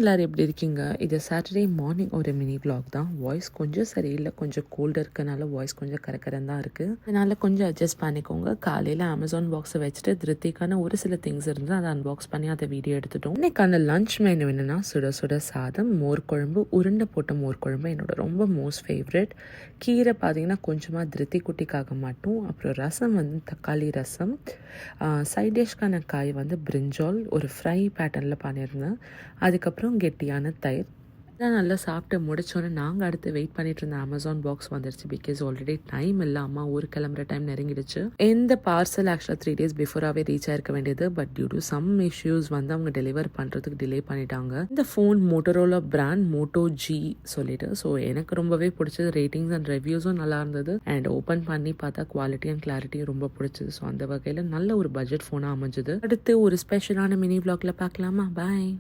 எல்லோரும் எப்படி இருக்கீங்க? இது சாட்டர்டே மார்னிங் ஒரு மினி vlog தான். வாய்ஸ் கொஞ்சம் சரியில்லை, கொஞ்சம் கோல்டு இருக்கனால வாய்ஸ் கொஞ்சம் கரகரன்னு தான் இருக்குது. அதனால் கொஞ்சம் அட்ஜஸ்ட் பண்ணிக்கோங்க. காலையில் அமேசான் பாக்ஸை வச்சுட்டு திருப்திக்கான ஒரு சில திங்ஸ் இருந்து அதை அன்பாக்ஸ் பண்ணி அதை வீடியோ எடுத்துட்டோம். இன்னைக்கான லஞ்ச் மெனு என்னென்னா சுட சுட சாதம், மோர் குழம்பு, உருண்டை போட்ட மோர் குழம்பு என்னோட ரொம்ப மோஸ்ட் ஃபேவரட். கீரை பார்த்தீங்கன்னா கொஞ்சமாக திருப்தி குட்டிக்காக மட்டும். அப்புறம் ரசம் வந்து தக்காளி ரசம். சைட் டிஷ்க்கான காய் வந்து பிரிஞ்சால் ஒரு ஃப்ரை பேட்டர்னில் பண்ணியிருந்தேன். அதுக்கப்புறம் கெட்டியான தயிர். அதான் நல்லா சாப்பிட்டு முடிச்சோன்னே நாங்கள் அடுத்து வெயிட் பண்ணிட்டு இருந்த அமேசான் பாக்ஸ் வந்துருச்சு. பிகாஸ் ஆல்ரெடி டைம் இல்லை, அம்மா ஊருக்கு கிளம்புற டைம் நெருங்கிடுச்சு. இந்த பார்சல் ஆக்சுவலாக 3 days பிஃபோராகவே ரீச் ஆயிருக்க வேண்டியது. But due to some issues வந்து அவங்க டெலிவர் பண்ணுறதுக்கு டிலே பண்ணிட்டாங்க. இந்த phone Motorola brand Moto G சொல்லிட்டு. ஸோ எனக்கு ரொம்பவே பிடிச்சது. ரேட்டிங்ஸ் அண்ட் ரிவ்யூஸும் நல்லா இருந்தது. அண்ட் ஓப்பன் பண்ணி பார்த்தா குவாலிட்டி அண்ட் கிளாரிட்டியும் ரொம்ப பிடிச்சது. ஸோ அந்த வகையில் நல்ல ஒரு பட்ஜெட் ஃபோனாக அமைஞ்சது. அடுத்து ஒரு ஸ்பெஷலான மினி vlogல பார்க்கலாமா? பாய்.